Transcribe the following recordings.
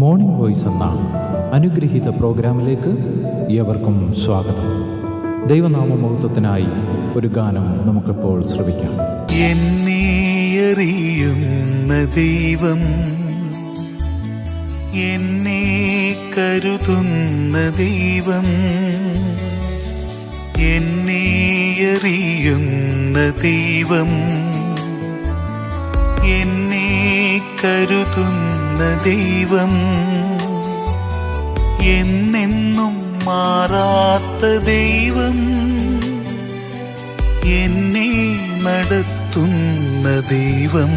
Morning voice എന്ന അനുഗ്രഹീത പ്രോഗ്രാമിലേക്ക് ഏവർക്കും സ്വാഗതം. ദൈവനാമമഹത്വത്തിനായി ഒരു ഗാനം നമുക്കിപ്പോൾ ശ്രവിക്കാം. എന്നെ അറിയുന്ന ദൈവം, എന്നെ കരുതുന്ന ദൈവം, എന്നെ അറിയുന്ന ദൈവം, എന്നെ കരുതുന്ന ദൈവം, എന്നെന്നും മാറാത്ത ദൈവം, എന്നെ നടത്തുന്ന ദൈവം,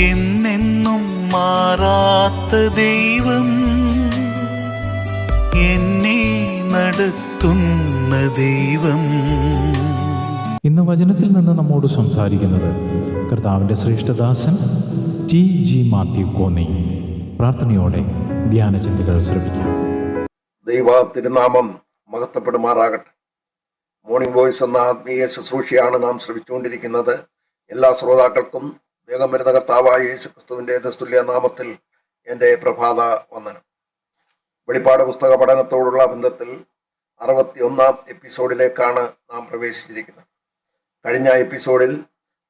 എന്നെന്നും മാറാത്ത ദൈവം, എന്നെ നടത്തുന്ന ദൈവം. ഇന്ന് വചനത്തിൽ നിന്ന് നമ്മോട് സംസാരിക്കുന്നത് കർത്താവിൻ്റെ ശ്രേഷ്ഠദാസൻ ടി.ജി. മാത്യു കോന്നി. പ്രാർത്ഥനയോടെ ധ്യാനചിന്തകൾ ശ്രമിക്കാം. ദൈവ തിരുനാമം മഹത്വപ്പെടുമാറാകട്ടെ. മോർണിംഗ് വോയിസ് എന്ന ആത്മീയ ശുശ്രൂഷയാണ് നാം ശ്രമിച്ചുകൊണ്ടിരിക്കുന്നത്. എല്ലാ ശ്രോതാക്കൾക്കും വേഗം വരുന്ന കർത്താവായ യേശു ക്രിസ്തുവിൻ്റെ നിസ്തുല്യ നാമത്തിൽ എൻ്റെ പ്രഭാത വന്ദനം. വെളിപ്പാട് പുസ്തക പഠനത്തോടുള്ള ബന്ധത്തിൽ 61-ാം എപ്പിസോഡിലേക്കാണ് നാം പ്രവേശിച്ചിരിക്കുന്നത്. കഴിഞ്ഞ എപ്പിസോഡിൽ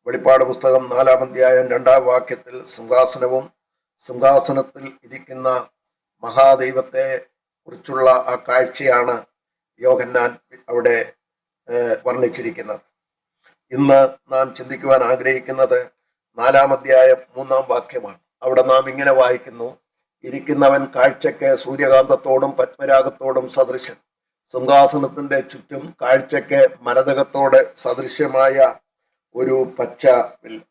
വെളിപ്പാട് പുസ്തകം 4-ാം അധ്യായം 2-ാം വാക്യത്തിൽ സിംഹാസനവും സിംഹാസനത്തിൽ ഇരിക്കുന്ന മഹാദൈവത്തെ കുറിച്ചുള്ള ആ കാഴ്ചയാണ് യോഹന്നാൻ അവിടെ വർണ്ണിച്ചിരിക്കുന്നത്. ഇന്ന് നാം ചിന്തിക്കുവാൻ ആഗ്രഹിക്കുന്നത് 4-ാം അധ്യായം 3-ാം വാക്യമാണ്. അവിടെ നാം ഇങ്ങനെ വായിക്കുന്നു: ഇരിക്കുന്നവൻ കാഴ്ചയ്ക്ക് സൂര്യകാന്തത്തോടും പത്മരാഗത്തോടും സദൃശൻ, സിംഹാസനത്തിന്റെ ചുറ്റും കാഴ്ചയ്ക്ക് മരതകത്തോട് സദൃശ്യമായ ഒരു പച്ച വില്ല്.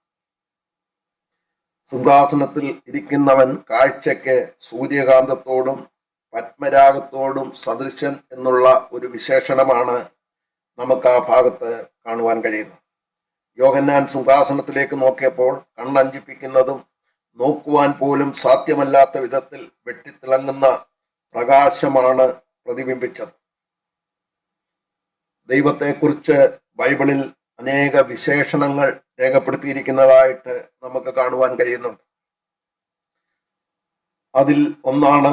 സിംഹാസനത്തിൽ ഇരിക്കുന്നവൻ കാഴ്ചയ്ക്ക് സൂര്യകാന്തത്തോടും പത്മരാഗത്തോടും സദൃശൻ എന്നുള്ള ഒരു വിശേഷണമാണ് നമുക്ക് ആ ഭാഗത്ത് കാണുവാൻ കഴിയുന്നത്. യോഹന്നാൻ സിംഹാസനത്തിലേക്ക് നോക്കിയപ്പോൾ കണ്ണഞ്ചിപ്പിക്കുന്നതും നോക്കുവാൻ പോലും സാധ്യമല്ലാത്ത വിധത്തിൽ വെട്ടിത്തിളങ്ങുന്ന പ്രകാശമാണ് പ്രതിബിംബിച്ചത്. ദൈവത്തെക്കുറിച്ച് ബൈബിളിൽ അനേക വിശേഷണങ്ങൾ രേഖപ്പെടുത്തിയിരിക്കുന്നതായിട്ട് നമുക്ക് കാണുവാൻ കഴിയുന്നുണ്ട്. അതിൽ ഒന്നാണ്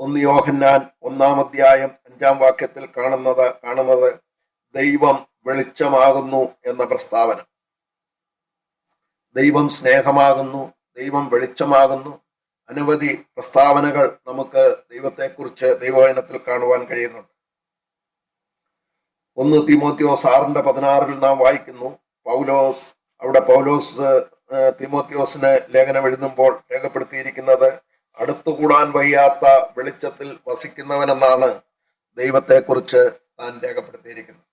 1 യോഹന്നാൻ 1-ാം അധ്യായം 5-ാം വാക്യത്തിൽ കാണുന്നത് ദൈവം വെളിച്ചമാകുന്നു എന്ന പ്രസ്താവന. ദൈവം സ്നേഹമാകുന്നു, ദൈവം വെളിച്ചമാകുന്നു. അനവധി പ്രസ്താവനകൾ നമുക്ക് ദൈവത്തെക്കുറിച്ച് ദൈവവചനത്തിൽ കാണുവാൻ കഴിയുന്നുണ്ട്. 1 തീമോത്തിയോസ് 6:16 നാം വായിക്കുന്നു, പൗലോസ് തീമോത്തിയോസിന് ലേഖനം എഴുതുമ്പോൾ രേഖപ്പെടുത്തിയിരിക്കുന്നത് അടുത്തുകൂടാൻ വയ്യാത്ത വെളിച്ചത്തിൽ വസിക്കുന്നവനെന്നാണ് ദൈവത്തെക്കുറിച്ച് താൻ രേഖപ്പെടുത്തിയിരിക്കുന്നത്.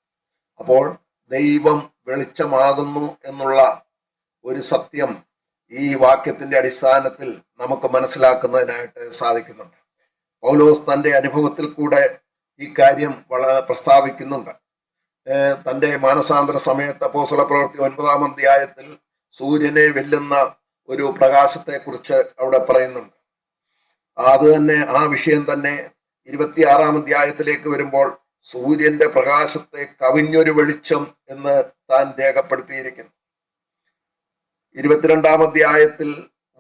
അപ്പോൾ ദൈവം വെളിച്ചമാകുന്നു എന്നുള്ള ഒരു സത്യം ഈ വാക്യത്തിന്റെ അടിസ്ഥാനത്തിൽ നമുക്ക് മനസ്സിലാക്കുന്നതിനായിട്ട് സാധിക്കുന്നുണ്ട്. പൗലോസ് തൻ്റെ അനുഭവത്തിൽ കൂടെ ഈ കാര്യം പ്രസ്താവിക്കുന്നുണ്ട്. തൻ്റെ മാനസാന്തര സമയത്ത് അപ്പോസ്തല പ്രവൃത്തി 9-ാം അധ്യായത്തിൽ സൂര്യനെ വെല്ലുന്ന ഒരു പ്രകാശത്തെക്കുറിച്ച് അവിടെ പറയുന്നുണ്ട്. അത് തന്നെ ആ വിഷയം തന്നെ 26-ാം അധ്യായത്തിലേക്ക് വരുമ്പോൾ സൂര്യന്റെ പ്രകാശത്തെ കവിഞ്ഞൊരു വെളിച്ചം എന്ന് താൻ രേഖപ്പെടുത്തിയിരിക്കുന്നു. 22-ാം അധ്യായത്തിൽ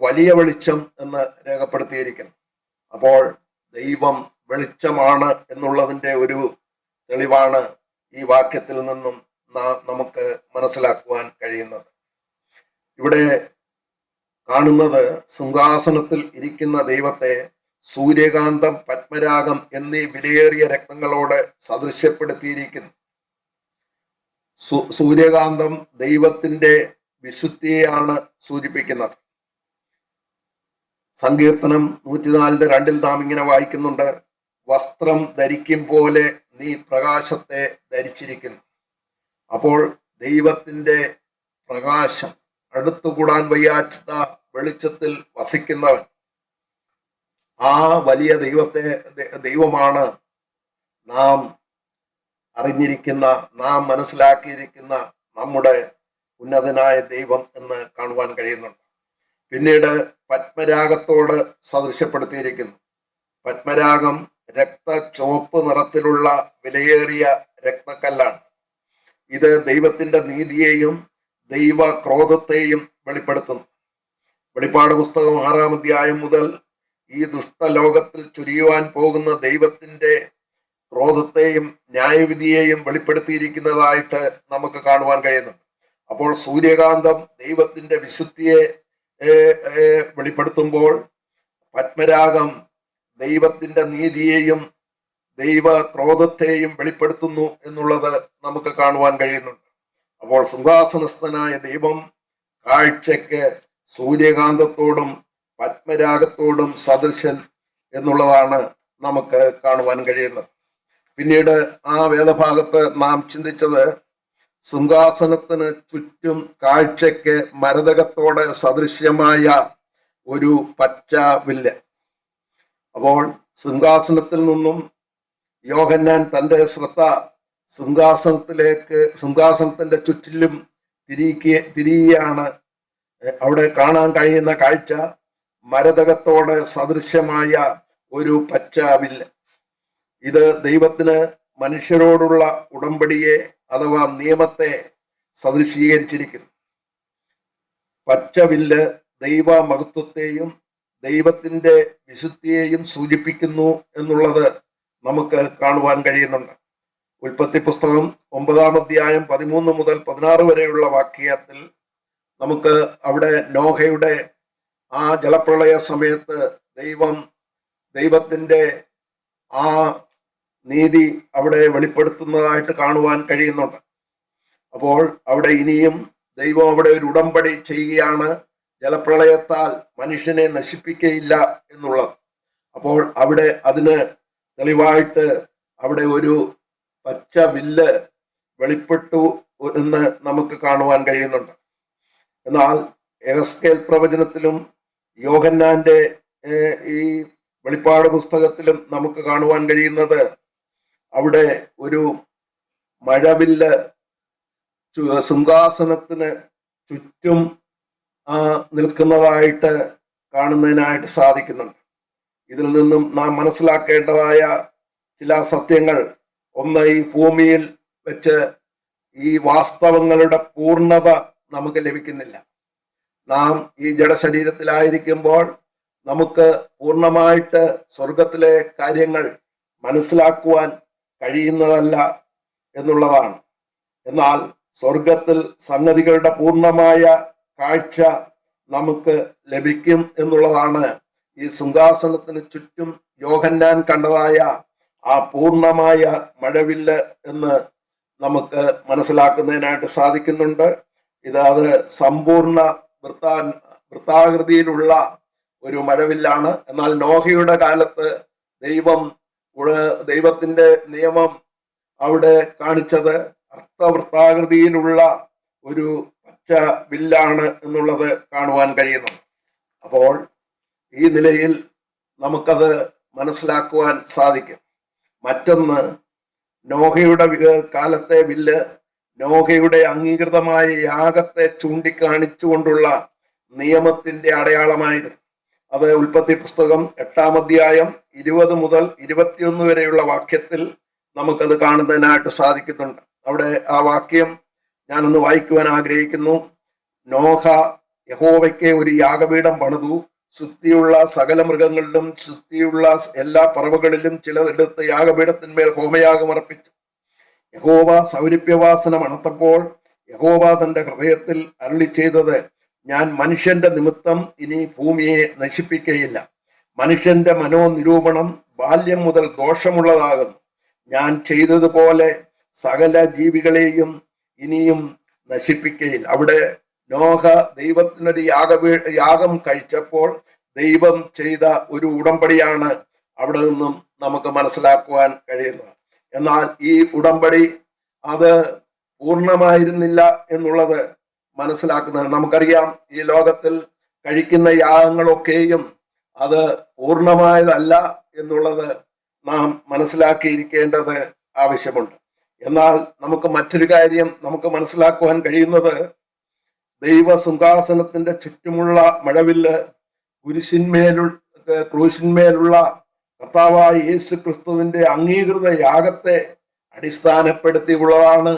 വലിയ വെളിച്ചം എന്ന് രേഖപ്പെടുത്തിയിരിക്കുന്നു. അപ്പോൾ ദൈവം വെളിച്ചമാണ് എന്നുള്ളതിൻ്റെ ഒരു തെളിവാണ് ഈ വാക്യത്തിൽ നിന്നും നമുക്ക് മനസ്സിലാക്കുവാൻ കഴിയുന്നത്. ഇവിടെ കാണുന്നത് സിംഹാസനത്തിൽ ഇരിക്കുന്ന ദൈവത്തെ സൂര്യകാന്തം, പത്മരാഗം എന്നീ വിലയേറിയ രത്നങ്ങളോട് സദൃശ്യപ്പെടുത്തിയിരിക്കുന്നു. സൂര്യകാന്തം ദൈവത്തിന്റെ വിശുദ്ധിയെയാണ് സൂചിപ്പിക്കുന്നത്. സങ്കീർത്തനം 104:2 നാം ഇങ്ങനെ വായിക്കുന്നുണ്ട്: വസ്ത്രം ധരിക്കും പോലെ നീ പ്രകാശത്തെ ധരിച്ചിരിക്കുന്നു. അപ്പോൾ ദൈവത്തിന്റെ പ്രകാശം, അടുത്തുകൂടാൻ വയ്യാത്ത വെളിച്ചത്തിൽ വസിക്കുന്നവൻ, ആ വലിയ ദൈവമാണ് നാം അറിഞ്ഞിരിക്കുന്ന, നാം മനസ്സിലാക്കിയിരിക്കുന്ന നമ്മുടെ ഉന്നതനായ ദൈവം എന്ന് കാണുവാൻ കഴിയുന്നുണ്ട്. പിന്നീട് പത്മരാഗത്തോട് സദൃശ്യപ്പെടുത്തിയിരിക്കുന്നു. പത്മരാഗം ചുവപ്പ് നിറത്തിലുള്ള വിലയേറിയ രത്നക്കല്ലാണ്. ഇത് ദൈവത്തിന്റെ നീതിയെയും ദൈവ ക്രോധത്തെയും വെളിപ്പെടുത്തുന്നു. വെളിപ്പാട് പുസ്തകം 6-ാം അധ്യായം മുതൽ ഈ ദുഷ്ടലോകത്തിൽ ചൊരിയുവാൻ പോകുന്ന ദൈവത്തിന്റെ ക്രോധത്തെയും ന്യായവിധിയെയും വെളിപ്പെടുത്തിയിരിക്കുന്നതായിട്ട് നമുക്ക് കാണുവാൻ കഴിയുന്നുണ്ട്. അപ്പോൾ സൂര്യകാന്തം ദൈവത്തിന്റെ വിശുദ്ധിയെ വെളിപ്പെടുത്തുമ്പോൾ, പത്മരാഗം ദൈവത്തിന്റെ നീതിയെയും ദൈവ ക്രോധത്തെയും വെളിപ്പെടുത്തുന്നു എന്നുള്ളത് നമുക്ക് കാണുവാൻ കഴിയുന്നുണ്ട്. അപ്പോൾ സിംഹാസനസ്ഥനായ ദൈവം കാഴ്ചയ്ക്ക് സൂര്യകാന്തത്തോടും പത്മരാഗത്തോടും സദൃശൻ എന്നുള്ളതാണ് നമുക്ക് കാണുവാൻ കഴിയുന്നത്. പിന്നീട് ആ വേദഭാഗത്ത് നാം ചിന്തിച്ചത് സിംഹാസനത്തിന് ചുറ്റും കാഴ്ചയ്ക്ക് മരതകത്തോടെ സദൃശ്യമായ ഒരു പച്ച വില്ല്. അപ്പോൾ സിംഹാസനത്തിൽ നിന്നും യോഹന്നാൻ തൻ്റെ ശ്രദ്ധ സിംഹാസനത്തിന്റെ ചുറ്റിലും തിരികെയാണ്. അവിടെ കാണാൻ കഴിയുന്ന കാഴ്ച മരതകത്തോട് സദൃശ്യമായ ഒരു പച്ച വില്ല്. ഇത് ദൈവത്തിന് മനുഷ്യരോടുള്ള ഉടമ്പടിയെ അഥവാ നിയമത്തെ സദൃശീകരിച്ചിരിക്കുന്നു. പച്ചവില്ല് ദൈവ മഹത്വത്തെയും ദൈവത്തിന്റെ വിശുദ്ധിയെയും സൂചിപ്പിക്കുന്നു എന്നുള്ളത് നമുക്ക് കാണുവാൻ കഴിയുന്നുണ്ട്. ഉൽപ്പത്തി പുസ്തകം 9-ാം അധ്യായം 13 മുതൽ 16 വരെയുള്ള വാക്യത്തിൽ നമുക്ക് അവിടെ നോഹയുടെ ആ ജലപ്രളയ സമയത്ത് ദൈവത്തിന്റെ ആ നീതി അവിടെ വെളിപ്പെടുത്തുന്നതായിട്ട് കാണുവാൻ കഴിയുന്നുണ്ട്. അപ്പോൾ അവിടെ ഇനിയും ദൈവം അവിടെ ഒരു ഉടമ്പടി ചെയ്യുകയാണ്, ജലപ്രളയത്താൽ മനുഷ്യനെ നശിപ്പിക്കയില്ല എന്നുള്ളത്. അപ്പോൾ അവിടെ അതിന് തെളിവായിട്ട് അവിടെ ഒരു പച്ച വില്ല് വെളിപ്പെട്ടു എന്ന് നമുക്ക് കാണുവാൻ കഴിയുന്നുണ്ട്. എന്നാൽ യെഹെസ്കേൽ പ്രവചനത്തിലും യോഹന്നാന്റെ ഈ വെളിപ്പാട് പുസ്തകത്തിലും നമുക്ക് കാണുവാൻ കഴിയുന്നത് അവിടെ ഒരു മഴവില്ല് സിംഹാസനത്തിന് ചുറ്റും നിൽക്കുന്നതായിട്ട് കാണുന്നതിനായിട്ട് സാധിക്കുന്നുണ്ട്. ഇതിൽ നിന്നും നാം മനസ്സിലാക്കേണ്ടതായ ചില സത്യങ്ങൾ: ഒന്ന്, ഈ ഭൂമിയിൽ വെച്ച് ഈ വാസ്തവങ്ങളുടെ പൂർണ്ണത നമുക്ക് ലഭിക്കുന്നില്ല. നാം ഈ ജഡശരീരത്തിലായിരിക്കുമ്പോൾ നമുക്ക് പൂർണ്ണമായിട്ട് സ്വർഗത്തിലെ കാര്യങ്ങൾ മനസ്സിലാക്കുവാൻ കഴിയുന്നതല്ല എന്നുള്ളതാണ്. എന്നാൽ സ്വർഗത്തിൽ സംഗതികളുടെ പൂർണ്ണമായ കാഴ്ച നമുക്ക് ലഭിക്കും എന്നുള്ളതാണ് ഈ സിംഹാസനത്തിന് ചുറ്റും യോഹന്നാൻ കണ്ടതായ ആ പൂർണ്ണമായ മഴവില്ല് എന്ന് നമുക്ക് മനസ്സിലാക്കുന്നതിനായിട്ട് സാധിക്കുന്നുണ്ട്. അത് സമ്പൂർണ്ണ വൃത്താകൃതിയിലുള്ള ഒരു മഴവില്ലാണ്. എന്നാൽ നോഹയുടെ കാലത്ത് ദൈവത്തിന്റെ നിയമം അവിടെ കാണിച്ചത് അർത്ഥവൃത്താകൃതിയിലുള്ള ഒരു പച്ച വില്ലാണ് എന്നുള്ളത് കാണുവാൻ കഴിയുന്നു. അപ്പോൾ ഈ നിലയിൽ നമുക്കത് മനസ്സിലാക്കുവാൻ സാധിക്കും. മറ്റൊന്ന്, നോഹയുടെ കാലത്തെ വില്ല് നോഹയുടെ അംഗീകൃതമായ യാഗത്തെ ചൂണ്ടിക്കാണിച്ചുകൊണ്ടുള്ള നിയമത്തിന്റെ അടയാളമായിരുന്നു. അത് ഉൽപ്പത്തി പുസ്തകം 8-ാം അധ്യായം 20 മുതൽ 21 വരെയുള്ള വാക്യത്തിൽ നമുക്കത് കാണുന്നതിനായിട്ട് സാധിക്കുന്നുണ്ട്. അവിടെ ആ വാക്യം ഞാനൊന്ന് വായിക്കുവാൻ ആഗ്രഹിക്കുന്നു. നോഹ യഹോവയ്ക്ക് ഒരു യാഗപീഠം പണിതു, ശുദ്ധിയുള്ള സകല മൃഗങ്ങളിലും ശുദ്ധിയുള്ള എല്ലാ പറവകളിലും ചിലതെടുത്ത് യാഗപീഠത്തിന്മേൽ ഹോമയാഗം അർപ്പിച്ചു. യഹോവ സൗരഭ്യവാസന മണത്തപ്പോൾ യഹോവ തന്റെ ഹൃദയത്തിൽ അരുളി ചെയ്തത്, ഞാൻ മനുഷ്യന്റെ നിമിത്തം ഇനി ഭൂമിയെ നശിപ്പിക്കയില്ല. മനുഷ്യന്റെ മനോനിരൂപണം ബാല്യം മുതൽ ദോഷമുള്ളതാകുന്നു. ഞാൻ ചെയ്തതുപോലെ സകല ജീവികളെയും ഇനിയും നശിപ്പിക്കയില്ല. അവിടെ നോഹ ദൈവത്തിനൊരു യാഗം കഴിച്ചപ്പോൾ ദൈവം ചെയ്ത ഒരു ഉടമ്പടിയാണ് അവിടെ നിന്നും നമുക്ക് മനസ്സിലാക്കുവാൻ കഴിയുന്നത്. എന്നാൽ ഈ ഉടമ്പടി അത് പൂർണ്ണമായിരുന്നില്ല എന്നുള്ളത് മനസ്സിലാക്കുന്നത് നമുക്കറിയാം. ഈ ലോകത്തിൽ കഴിക്കുന്ന യാഗങ്ങളൊക്കെയും അത് പൂർണ്ണമായതല്ല എന്നുള്ളത് നാം മനസ്സിലാക്കിയിരിക്കേണ്ടത് ആവശ്യമുണ്ട്. എന്നാൽ നമുക്ക് മറ്റൊരു കാര്യം നമുക്ക് മനസ്സിലാക്കുവാൻ കഴിയുന്നത്, ദൈവസിംഹാസനത്തിന്റെ ചുറ്റുമുള്ള മഴവില്ല് ക്രൂശിന്മേലുള്ള കർത്താവായ യേശു ക്രിസ്തുവിന്റെ അംഗീകൃത യാഗത്തെ അടിസ്ഥാനപ്പെടുത്തിയുള്ളതാണ്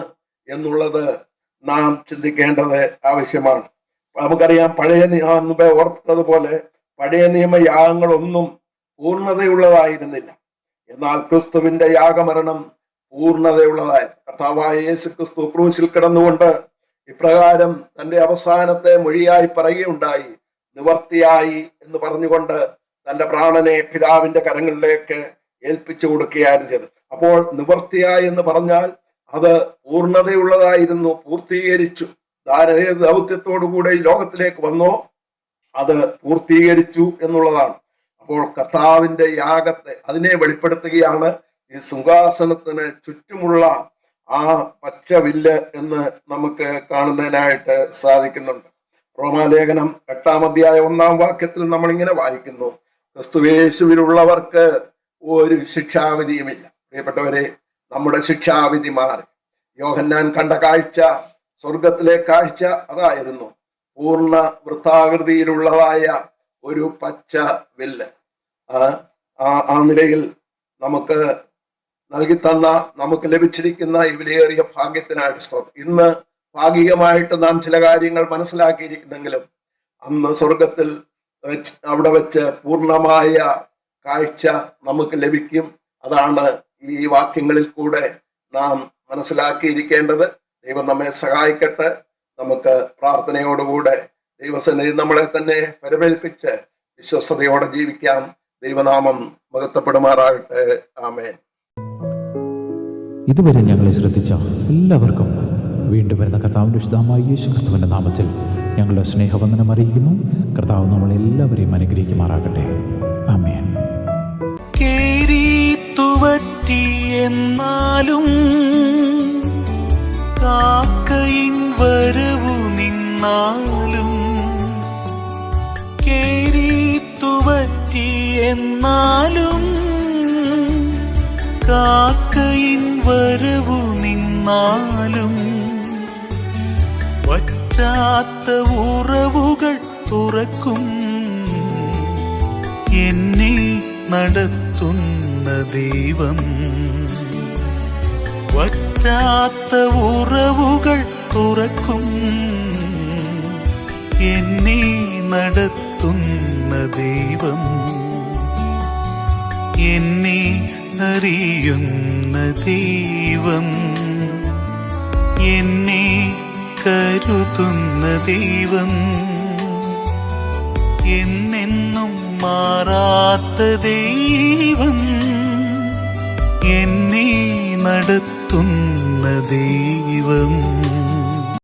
എന്നുള്ളത് നാം ചിന്തിക്കേണ്ടത് ആവശ്യമാണ്. നമുക്കറിയാം, മുമ്പേ ഓർത്തതുപോലെ പഴയ നിയമ യാഗങ്ങളൊന്നും പൂർണ്ണതയുള്ളതായിരുന്നില്ല. എന്നാൽ ക്രിസ്തുവിന്റെ യാഗമരണം പൂർണ്ണതയുള്ളതായിരുന്നു. കർത്താവായ യേശു ക്രിസ്തു ക്രൂശിൽ കിടന്നുകൊണ്ട് ഇപ്രകാരം തന്റെ അവസാനത്തെ മൊഴിയായി പറയുകയുണ്ടായി, നിവർത്തിയായി എന്ന് പറഞ്ഞുകൊണ്ട് തന്റെ പ്രാണനെ പിതാവിന്റെ കരങ്ങളിലേക്ക് ഏൽപ്പിച്ചു കൊടുക്കുകയായിരുന്നു ചെയ്തത്. അപ്പോൾ നിവർത്തിയായി എന്ന് പറഞ്ഞാൽ അത് പൂർണ്ണതയുള്ളതായിരുന്നു, പൂർത്തീകരിച്ചു. ഏത് ദൗത്യത്തോടുകൂടെ ഈ ലോകത്തിലേക്ക് വന്നോ അത് പൂർത്തീകരിച്ചു എന്നുള്ളതാണ്. അപ്പോൾ കർത്താവിന്റെ യാഗത്തെ അതിനെ വെളിപ്പെടുത്തുകയാണ് ഈ സിംഹാസനത്തിന് ചുറ്റുമുള്ള ആ പച്ച വില്ല് എന്ന് നമുക്ക് കാണുന്നതിനായിട്ട് സാധിക്കുന്നുണ്ട്. റോമാലേഖനം 8-ാം അധ്യായം 1-ാം വാക്യത്തിൽ നമ്മൾ ഇങ്ങനെ വായിക്കുന്നു, ക്രിസ്തുയേശുവിലുള്ളവർക്ക് ഒരു ശിക്ഷാവിധിയുമില്ല. പ്രിയപ്പെട്ടവരെ, നമ്മുടെ ശിക്ഷാവിധി മാറി. യോഹന്നാൻ കണ്ട കാഴ്ച, സ്വർഗത്തിലെ കാഴ്ച അതായിരുന്നു, പൂർണ്ണ വൃത്താകൃതിയിലുള്ളതായ ഒരു പച്ച വില്ല്. ആ നിലയിൽ നമുക്ക് നമുക്ക് ലഭിച്ചിരിക്കുന്ന ഈ വിലയേറിയ ഭാഗ്യത്തിനായിട്ട് സ്തോത്രം. ഇന്ന് ഭാഗികമായിട്ട് നാം ചില കാര്യങ്ങൾ മനസ്സിലാക്കിയിരിക്കുന്നെങ്കിലും അന്ന് സ്വർഗത്തിൽ അവിടെ വെച്ച് പൂർണ്ണമായ കാഴ്ച നമുക്ക് ലഭിക്കും. അതാണ് ഈ വാക്യങ്ങളിൽ കൂടെ നാം മനസ്സിലാക്കിയിരിക്കേണ്ടത്. ദൈവം നമ്മെ സഹായിക്കട്ടെ. നമുക്ക് പ്രാർത്ഥനയോടുകൂടെ ദൈവസന്നിധി നമ്മളെ തന്നെ പരിമേൽപ്പിച്ച് വിശ്വസ്തയോടെ ജീവിക്കാം. ദൈവനാമം മഹത്വപ്പെടുമാറാകട്ടെ. ആമേൻ. ഇതുവരെ ഞങ്ങളെ ശ്രദ്ധിച്ച എല്ലാവർക്കും വീണ്ടും വരുന്ന കർത്താവിൻ്റെ വിശുദ്ധമായ യേശു ക്രിസ്തുവിൻ്റെ നാമത്തിൽ ഞങ്ങളുടെ സ്നേഹവന്ദനം അറിയിക്കുന്നു. കർത്താവ് നമ്മളെല്ലാവരെയും അനുഗ്രഹിക്കുമാറാകട്ടെ. ആമേൻ. എന്നാലും കാക്കയിൻ വരവു നിന്നാലും, കേരീത്തുവറ്റി എന്നാലും കാക്കയിൻ വരവു നിന്നാലും, വറ്റാത്ത ഉറവുകൾ തുറക്കും എന്നെ നടത്തുന്ന ദൈവം. വറ്റാത്ത ഉറവുകൾ തുറക്കും എന്നെ നടത്തുന്ന ദൈവം. എന്നെ അറിയുന്ന ദൈവം, എന്നെ കരുതുന്ന ദൈവം, എന്നെന്നും മാറാത്ത ദൈവം, എന്നെ നടത്തുന്ന ദൈവം.